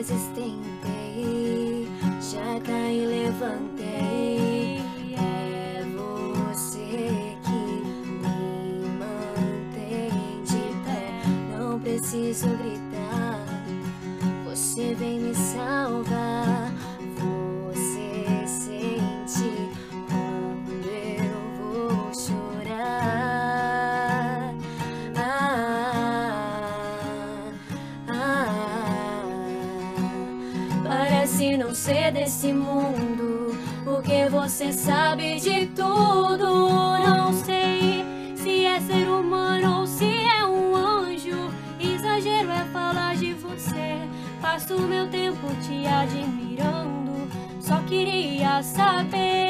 vezes tentei, já caí e levantei. É você que me mantém de pé. Não preciso gritar, você vem me salvar. Você sente quando eu vou chorar. Parece não ser desse mundo, porque você sabe de tudo. Não sei se é ser humano ou se é um anjo. Exagero é falar de você. Passo meu tempo te admirando, só queria saber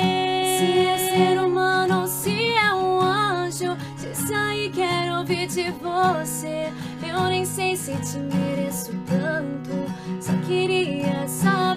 se é ser humano ou se é um anjo. Se sair quero ouvir de você. Eu nem sei se te mereço tanto, só queria saber.